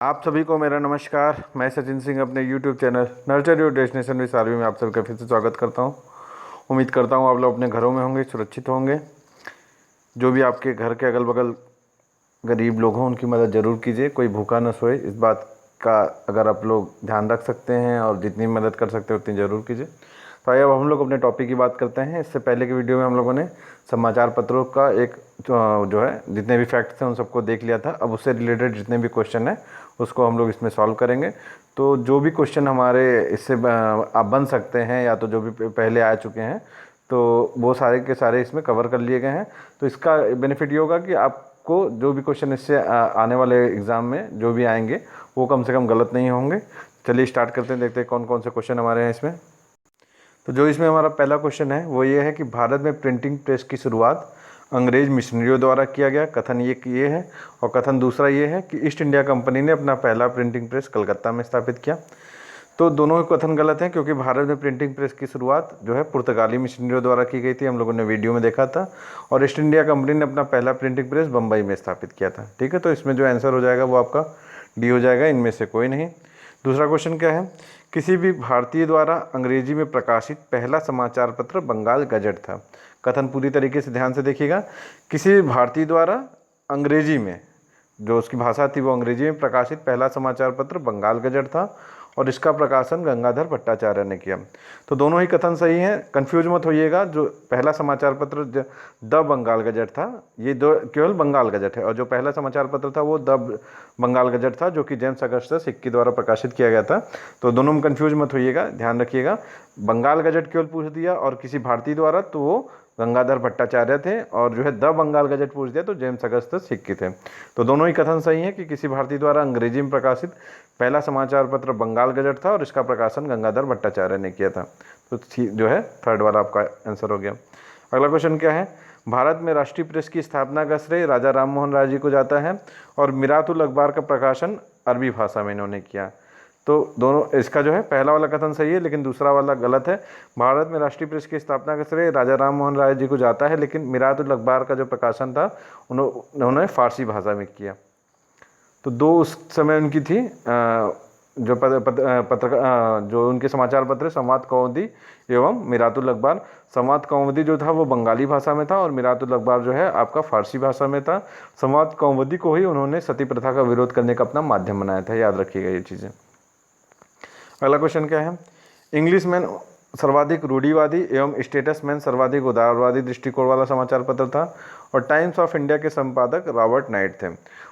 आप सभी को मेरा नमस्कार। मैं सचिन सिंह अपने YouTube channel nurture your destination with Saarvi में आप सभी का फिर से स्वागत करता हूं। उम्मीद करता हूं आप लोग अपने घरों में होंगे, सुरक्षित होंगे। जो भी आपके घर के अगल बगल गरीब लोग हों उनकी मदद ज़रूर कीजिए, कोई भूखा न सोए। इस बात का अगर आप लोग ध्यान रख सकते हैं और जितनी मदद कर सकते हैं उतनी ज़रूर कीजिए। तो आइए अब हम लोग अपने टॉपिक की बात करते हैं। इससे पहले की वीडियो में हम लोगों ने समाचार पत्रों का एक जो है जितने भी फैक्ट्स हैं उन सबको देख लिया था। अब उससे रिलेटेड जितने भी क्वेश्चन हैं उसको हम लोग इसमें सॉल्व करेंगे। तो जो भी क्वेश्चन हमारे इससे आप बन सकते हैं या तो जो भी पहले आ चुके हैं तो वो सारे के सारे इसमें कवर कर लिए गए हैं। तो इसका बेनिफिट ये होगा कि आपको जो भी क्वेश्चन इससे आने वाले एग्ज़ाम में जो भी आएंगे वो कम से कम गलत नहीं होंगे। चलिए स्टार्ट करते हैं, देखते हैं कौन कौन से क्वेश्चन हमारे हैं इसमें। तो जो इसमें हमारा पहला क्वेश्चन है वो ये है कि भारत में प्रिंटिंग प्रेस की शुरुआत अंग्रेज मिशनरियों द्वारा किया गया। कथन ये है और कथन दूसरा ये है कि ईस्ट इंडिया कंपनी ने अपना पहला प्रिंटिंग प्रेस कलकत्ता में स्थापित किया। तो दोनों कथन गलत हैं, क्योंकि भारत में प्रिंटिंग प्रेस की शुरुआत जो है पुर्तगाली मिशनरियों द्वारा की गई थी, हम लोगों ने वीडियो में देखा था। और ईस्ट इंडिया कंपनी ने अपना पहला प्रिंटिंग प्रेस बम्बई में स्थापित किया था। ठीक है, तो इसमें जो आंसर हो जाएगा वो आपका डी हो जाएगा, इनमें से कोई नहीं। दूसरा क्वेश्चन क्या है, किसी भी भारतीय द्वारा अंग्रेजी में प्रकाशित पहला समाचार पत्र बंगाल गजट था। कथन पूरी तरीके से ध्यान से देखिएगा। किसी भी भारतीय द्वारा अंग्रेजी में, जो उसकी भाषा थी वो अंग्रेजी में प्रकाशित पहला समाचार पत्र बंगाल गजट था और इसका प्रकाशन गंगाधर भट्टाचार्य ने किया। तो दोनों ही कथन सही हैं, कंफ्यूज मत होइएगा। जो पहला समाचार पत्र द बंगाल गजट था, ये दो केवल बंगाल गजट है, और जो पहला समाचार पत्र था वो द बंगाल गजट था, जो कि जेम्स अगस्टस हिक्की द्वारा प्रकाशित किया गया था। तो दोनों में कंफ्यूज मत होइएगा, ध्यान रखिएगा। बंगाल गजट केवल पूछ दिया और किसी भारतीय द्वारा तो वो गंगाधर भट्टाचार्य थे, और जो है द बंगाल गजट पूछ दिया तो जेम्स अगस्टस हिक्की थे। तो दोनों ही कथन सही हैं कि किसी भारतीय द्वारा अंग्रेजी में प्रकाशित पहला समाचार पत्र बंगाल गजट था और इसका प्रकाशन गंगाधर भट्टाचार्य ने किया था। तो जो है थर्ड वाला आपका आंसर हो गया। अगला क्वेश्चन क्या है, भारत में राष्ट्रीय प्रेस की स्थापना का श्रेय राजा राम मोहन राय जी को जाता है और मिरातुल अखबार का प्रकाशन अरबी भाषा में इन्होंने किया। तो दोनों, इसका जो है पहला वाला कथन सही है लेकिन दूसरा वाला गलत है। भारत में राष्ट्रीय प्रेस की स्थापना का श्रेय राजा राम मोहन राय जी को जाता है, लेकिन मिरातुल अखबार का जो प्रकाशन था उन्होंने फारसी भाषा में किया। तो दो उस समय उनकी थी जो जो उनके समाचार पत्र संवाद कौमुदी एवं मिरातुल अखबार। संवाद कौमुदी जो था वो बंगाली भाषा में था और मिरातुल अखबार जो है आपका फारसी भाषा में था। संवाद कौमुदी को ही उन्होंने सती प्रथा का विरोध करने का अपना माध्यम बनाया था, याद रखिएगा ये चीज़ें। अगला क्वेश्चन क्या है, इंग्लिशमैन सर्वाधिक रूढ़िवादी एवं स्टेटसमैन सर्वाधिक उदारवादी दृष्टिकोण वाला समाचार पत्र था और टाइम्स ऑफ इंडिया के संपादक रॉबर्ट नाइट थे।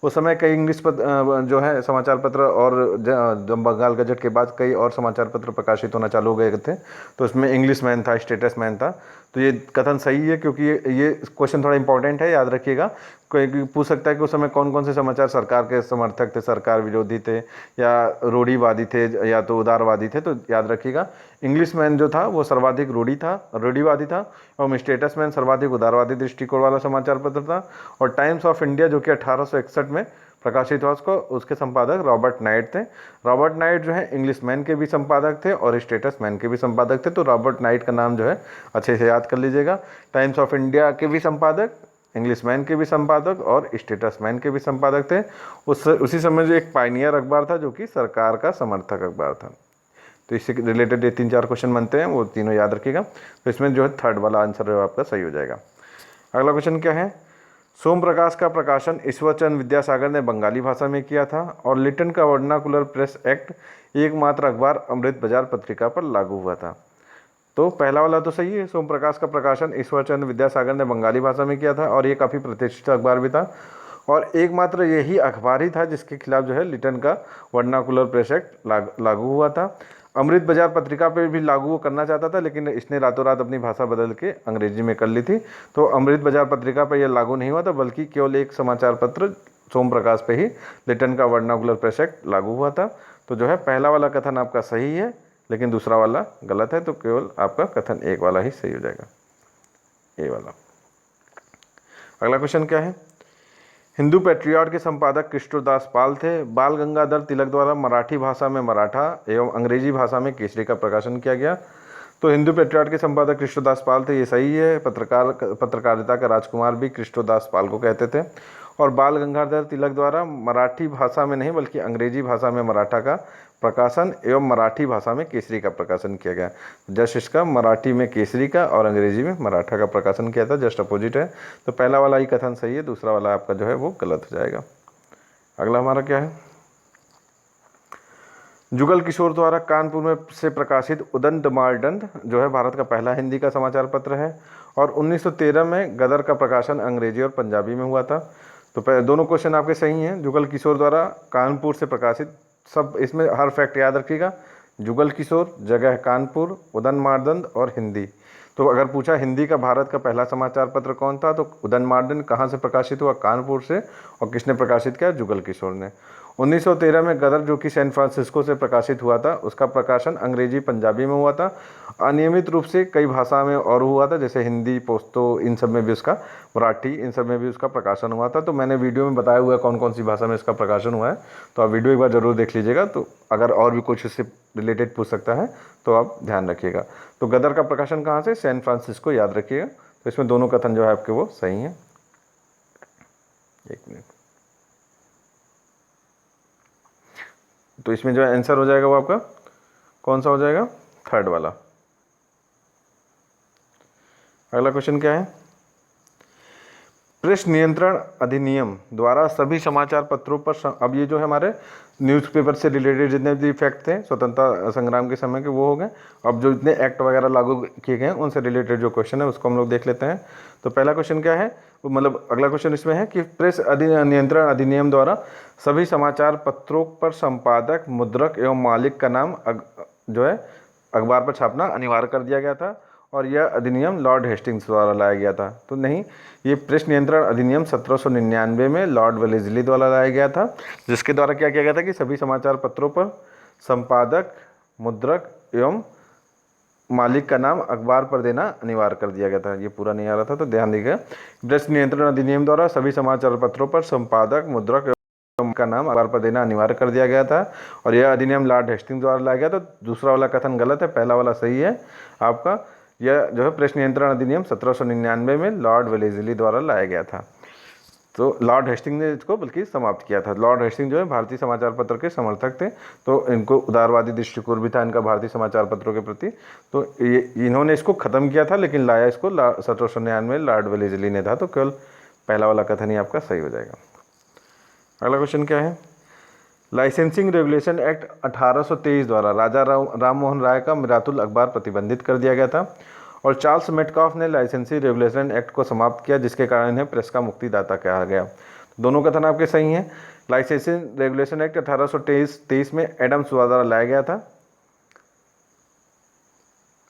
उस समय कई इंग्लिश जो है समाचार पत्र और बंगाल गजट के बाद कई और समाचार पत्र प्रकाशित होना चालू हो गए थे। तो इसमें इंग्लिशमैन था, स्टेटसमैन था। तो ये कथन सही है, क्योंकि ये क्वेश्चन थोड़ा इंपॉर्टेंट है, याद रखिएगा। कोई पूछ सकता है कि उस समय कौन कौन से समाचार सरकार के समर्थक थे, सरकार विरोधी थे, या रूढ़िवादी थे, या तो उदारवादी थे। तो याद रखिएगा, इंग्लिशमैन जो था वो सर्वाधिक रूढ़िवादी था और स्टेटसमैन सर्वाधिक उदारवादी दृष्टिकोण वाला समाचार पत्र था। और टाइम्स ऑफ इंडिया जो कि 1861 में प्रकाशित हुआ, उसके संपादक रॉबर्ट नाइट थे। रॉबर्ट नाइट जो है इंग्लिशमैन के भी संपादक थे और स्टेटसमैन के भी संपादक थे। तो रॉबर्ट नाइट का नाम जो है अच्छे से याद कर लीजिएगा। टाइम्स ऑफ इंडिया के भी संपादक, इंग्लिशमैन के भी संपादक और स्टेटसमैन के भी संपादक थे। उसी समय जो एक पायनियर अखबार था जो कि सरकार का समर्थक अखबार था। तो इससे रिलेटेड ये 3-4 क्वेश्चन बनते हैं, वो तीनों याद रखिएगा। तो इसमें जो है थर्ड वाला आंसर जो आपका सही हो जाएगा। अगला क्वेश्चन क्या है, सोम प्रकाश का प्रकाशन ईश्वरचंद्र विद्यासागर ने बंगाली भाषा में किया था और लिटन का वर्नाकुलर प्रेस एक्ट एकमात्र अखबार अमृत बाजार पत्रिका पर लागू हुआ था। तो पहला वाला तो सही है, सोम प्रकाश का प्रकाशन ईश्वरचंद्र विद्यासागर ने बंगाली भाषा में किया था और ये काफ़ी प्रतिष्ठित अखबार भी था और एकमात्र यही अखबार ही था जिसके खिलाफ जो है लिटन का वर्नाकुलर प्रेस एक्ट लागू हुआ था। अमृत बाजार पत्रिका पे भी लागू करना चाहता था, लेकिन इसने रातों रात अपनी भाषा बदल के अंग्रेजी में कर ली थी। तो अमृत बाजार पत्रिका पर यह लागू नहीं हुआ था, बल्कि केवल एक समाचार पत्र सोम प्रकाश पे ही लिटन का वर्नाकुलर प्रेस एक्ट लागू हुआ था। तो जो है पहला वाला कथन आपका सही है लेकिन दूसरा वाला गलत है। तो केवल आपका कथन एक वाला ही सही हो जाएगा, ए वाला। अगला क्वेश्चन क्या है, हिंदू पैट्रियट के संपादक कृष्णदास पाल थे। बाल गंगाधर तिलक द्वारा मराठी भाषा में मराठा एवं अंग्रेजी भाषा में केसरी का प्रकाशन किया गया। तो हिंदू पैट्रियट के संपादक कृष्णदास पाल थे, ये सही है। पत्रकारिता का राजकुमार भी कृष्णदास पाल को कहते थे। और बाल गंगाधर तिलक द्वारा मराठी भाषा में नहीं बल्कि अंग्रेजी भाषा में मराठा का प्रकाशन एवं मराठी भाषा में केसरी का प्रकाशन किया गया। जस्ट इसका मराठी में केसरी का और अंग्रेजी में मराठा का प्रकाशन किया था, जस्ट अपोजिट है। तो पहला वाला ही कथन सही है, दूसरा वाला आपका जो है वो गलत हो जाएगा। अगला हमारा क्या है, जुगल किशोर द्वारा कानपुर में से प्रकाशित उदंत मार्डंड जो है भारत का पहला हिंदी का समाचार पत्र है और 1913 में गदर का प्रकाशन अंग्रेजी और पंजाबी में हुआ था। तो दोनों क्वेश्चन आपके सही हैं। जुगल किशोर द्वारा कानपुर से प्रकाशित, सब इसमें हर फैक्ट याद रखिएगा। जुगल किशोर, जगह कानपुर, उदंत मार्डंड और हिंदी। तो अगर पूछा हिंदी का भारत का पहला समाचार पत्र कौन था, तो उदंत मार्डंड कहाँ से प्रकाशित हुआ, कानपुर से, और किसने प्रकाशित किया, जुगल किशोर ने। 1913 में गदर जो कि सैन फ्रांसिस्को से प्रकाशित हुआ था, उसका प्रकाशन अंग्रेजी पंजाबी में हुआ था। अनियमित रूप से कई भाषा में और हुआ था, जैसे हिंदी, पोस्तो, इन सब में भी उसका, मराठी, इन सब में भी उसका प्रकाशन हुआ था। तो मैंने वीडियो में बताया हुआ है कौन कौन सी भाषा में इसका प्रकाशन हुआ है, तो आप वीडियो एक बार ज़रूर देख लीजिएगा। तो अगर और भी कुछ इससे रिलेटेड पूछ सकता है तो आप ध्यान रखिएगा। तो गदर का प्रकाशन कहाँ से, सैन फ्रांसिस्को, याद रखिएगा। तो इसमें दोनों कथन जो है आपके वो सही हैं। एक मिनट, तो इसमें जो है आंसर हो जाएगा वो आपका कौन सा हो जाएगा, थर्ड वाला। अगला क्वेश्चन क्या है, प्रेस नियंत्रण अधिनियम द्वारा सभी समाचार पत्रों पर, अब ये जो है हमारे न्यूज़पेपर से रिलेटेड जितने भी फैक्ट थे स्वतंत्रता संग्राम के समय के वो हो गए। अब जो इतने एक्ट वगैरह लागू किए गए हैं उनसे रिलेटेड जो क्वेश्चन है उसको हम लोग देख लेते हैं। तो पहला क्वेश्चन क्या है, मतलब अगला क्वेश्चन इसमें है कि प्रेस नियंत्रण अधिनियम द्वारा सभी समाचार पत्रों पर संपादक, मुद्रक एवं मालिक का नाम जो है अखबार पर छापना अनिवार्य कर दिया गया था और यह अधिनियम लॉर्ड हेस्टिंग्स द्वारा लाया गया था। तो नहीं, ये प्रेस नियंत्रण अधिनियम 1799 में लॉर्ड वेलेस्ली द्वारा लाया गया था, जिसके द्वारा क्या किया गया था कि सभी समाचार पत्रों पर संपादक, मुद्रक एवं मालिक का नाम अखबार पर देना अनिवार्य कर दिया गया था। ये पूरा नहीं आ रहा था तो ध्यान दीजिएगा। प्रेस नियंत्रण अधिनियम द्वारा सभी समाचार पत्रों पर संपादक, मुद्रक का नाम अखबार पर देना अनिवार्य कर दिया गया था और यह अधिनियम लॉर्ड हेस्टिंग्स द्वारा लाया गया। तो दूसरा वाला कथन गलत है, पहला वाला सही है आपका। यह जो है प्रेस नियंत्रण अधिनियम 1799 में लॉर्ड वेलेस्ली द्वारा लाया गया था। तो लॉर्ड हेस्टिंग ने इसको बल्कि समाप्त किया था। लॉर्ड हेस्टिंग जो है भारतीय समाचार पत्र के समर्थक थे, तो इनको उदारवादी दृष्टिकोण भी था इनका भारतीय समाचार पत्रों के प्रति। तो ये इन्होंने इसको ख़त्म किया था, लेकिन लाया इसको 1799 में लॉर्ड वेलेस्ली ने था। तो केवल पहला वाला कथन ही आपका सही हो जाएगा। अगला क्वेश्चन क्या है, लाइसेंसिंग रेगुलेशन एक्ट 1823 द्वारा राजा राम मोहन राय का मिरातुल अखबार प्रतिबंधित कर दिया गया था और चार्ल्स मेटकॉफ ने लाइसेंसिंग रेगुलेशन एक्ट को समाप्त किया, जिसके कारण इन्हें प्रेस का मुक्तिदाता कहा गया। दोनों कथन आपके सही हैं। लाइसेंसिंग रेगुलेशन एक्ट 1823 में एडम्स द्वारा लाया गया था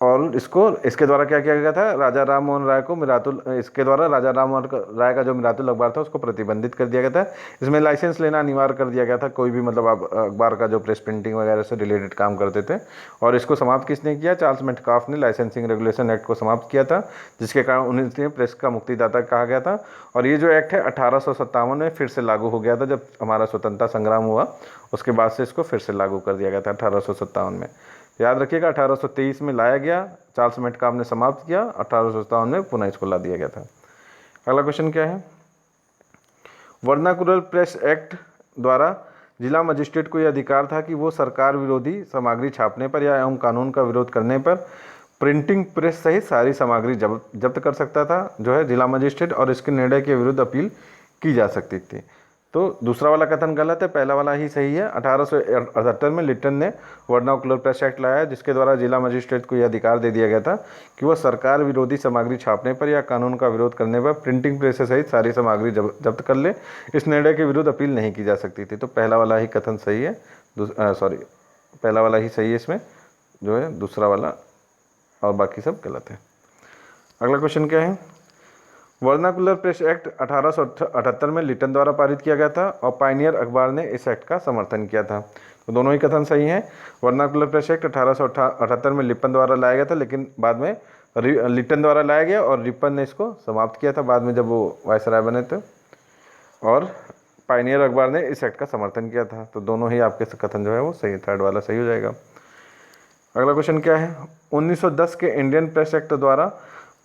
और इसके द्वारा क्या किया गया था, राजा राम मोहन राय को इसके द्वारा राजा राम मोहन राय का जो मिरातुल अखबार था उसको प्रतिबंधित कर दिया गया था। इसमें लाइसेंस लेना अनिवार्य कर दिया गया था, कोई भी मतलब आप अखबार का जो प्रेस प्रिंटिंग वगैरह से रिलेटेड काम करते थे। और इसको समाप्त किसने किया, चार्ल्स मेटकाफ ने लाइसेंसिंग रेगुलेशन एक्ट को समाप्त किया था, जिसके कारण उन्हें प्रेस का मुक्तिदाता कहा गया था। और ये जो एक्ट है 1857 में फिर से लागू हो गया था, जब हमारा स्वतंत्रता संग्राम हुआ उसके बाद से इसको फिर से लागू कर दिया गया था 1857 में। याद रखिएगा 1823 में लाया गया, चार्ल्स मेटकाफ ने समाप्त किया, 1857 में पुनः इसको ला दिया गया था। अगला क्वेश्चन क्या है, वर्नाकुलर प्रेस एक्ट द्वारा जिला मजिस्ट्रेट को यह अधिकार था कि वो सरकार विरोधी सामग्री छापने पर या एवं कानून का विरोध करने पर प्रिंटिंग प्रेस सहित सारी सामग्री जब्त कर सकता था जो है जिला मजिस्ट्रेट, और इसके निर्णय के विरुद्ध अपील की जा सकती थी। तो दूसरा वाला कथन गलत है, पहला वाला ही सही है। 1878 में लिटन ने वर्नाकुलर प्रेस एक्ट लाया, जिसके द्वारा जिला मजिस्ट्रेट को यह अधिकार दे दिया गया था कि वह सरकार विरोधी सामग्री छापने पर या कानून का विरोध करने पर प्रिंटिंग प्रेस सहित सारी सामग्री जब्त कर ले। इस निर्णय के विरुद्ध अपील नहीं की जा सकती थी। तो पहला वाला ही कथन सही है, पहला वाला ही सही है इसमें जो है, दूसरा वाला और बाकी सब गलत है। अगला क्वेश्चन क्या है, वर्नाकुलर प्रेस एक्ट 1878 में लिटन द्वारा पारित किया गया था और पायनियर अखबार ने इस एक्ट का समर्थन किया था। तो दोनों ही कथन सही हैं। वर्नाकुलर प्रेस एक्ट 1878 में लिपन द्वारा लाया गया था, लेकिन बाद में लिटन द्वारा लाया गया और रिपन ने इसको समाप्त किया था बाद में जब वो वायसराय बने थे, और पायनियर अखबार ने इस एक्ट का समर्थन किया था। तो दोनों ही आपके कथन जो है वो सही, थर्ड वाला सही हो जाएगा। अगला क्वेश्चन क्या है, 1910 के इंडियन प्रेस एक्ट द्वारा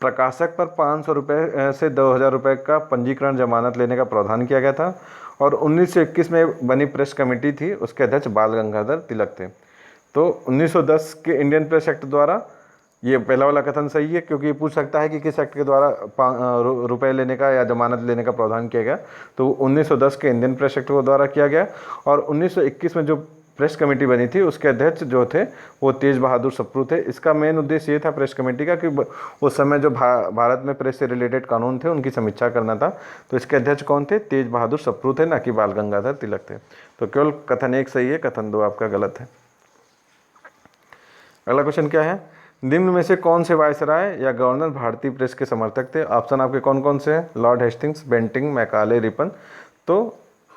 प्रकाशक पर 500 रुपये से 2000 रुपये का पंजीकरण जमानत लेने का प्रावधान किया गया था। और 1921 में बनी प्रेस कमेटी थी, उसके अध्यक्ष बाल गंगाधर तिलक थे। तो 1910 के इंडियन प्रेस एक्ट द्वारा, ये पहला वाला कथन सही है क्योंकि ये पूछ सकता है कि किस एक्ट के द्वारा रुपए लेने का या जमानत लेने का प्रावधान किया गया। तो 1910 के इंडियन प्रेस एक्ट के द्वारा किया गया। और 1921 में जो प्रेस कमेटी बनी थी उसके अध्यक्ष जो थे वो तेज बहादुर सप्रू थे। इसका मेन उद्देश्य ये था प्रेस कमेटी का कि उस समय जो भारत में प्रेस से रिलेटेड कानून थे उनकी समीक्षा करना था। तो इसके अध्यक्ष कौन थे? तेज बहादुर सप्रू थे, ना कि बाल गंगाधर तिलक थे। तो केवल कथन 1 सही है, कथन 2 आपका गलत है। अगला क्वेश्चन क्या है? निम्न में से कौन से वायसराय या गवर्नर भारतीय प्रेस के समर्थक थे? ऑप्शन आपके कौन कौन से हैं? Lord Hastings, Bentinck, Macaulay, Ripon. तो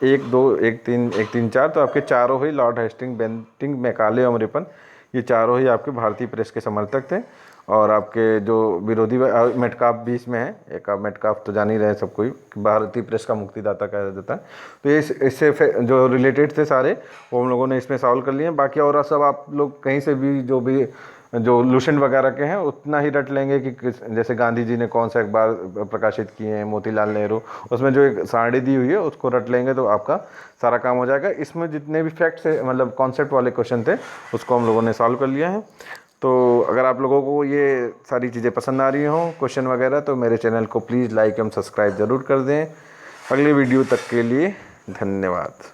1, 2, 1, 3, 1, 3, 4, तो आपके चारों ही लॉर्ड हेस्टिंग, बेंटिंग, मैकाले और रिपन, ये चारों ही आपके भारतीय प्रेस के समर्थक थे। और आपके जो विरोधी मेटकाफ भी इसमें है। एक आप मेटकाफ तो जान ही रहे सब कोई, भारतीय प्रेस का मुक्तिदाता कहा जाता है। तो ये इससे जो रिलेटेड थे सारे वो हम लोगों ने इसमें सॉल्व कर लिए हैं। बाकी और सब आप लोग कहीं से भी जो लुसेंट वगैरह के हैं उतना ही रट लेंगे कि जैसे गांधी जी ने कौन सा अखबार प्रकाशित किए हैं, मोतीलाल नेहरू, उसमें जो एक सारणी दी हुई है उसको रट लेंगे तो आपका सारा काम हो जाएगा। इसमें जितने भी फैक्ट्स है, मतलब कॉन्सेप्ट वाले क्वेश्चन थे, उसको हम लोगों ने सॉल्व कर लिया है। तो अगर आप लोगों को ये सारी चीज़ें पसंद आ रही हों, क्वेश्चन वगैरह, तो मेरे चैनल को प्लीज़ लाइक एवं सब्सक्राइब ज़रूर कर दें। अगली वीडियो तक के लिए धन्यवाद।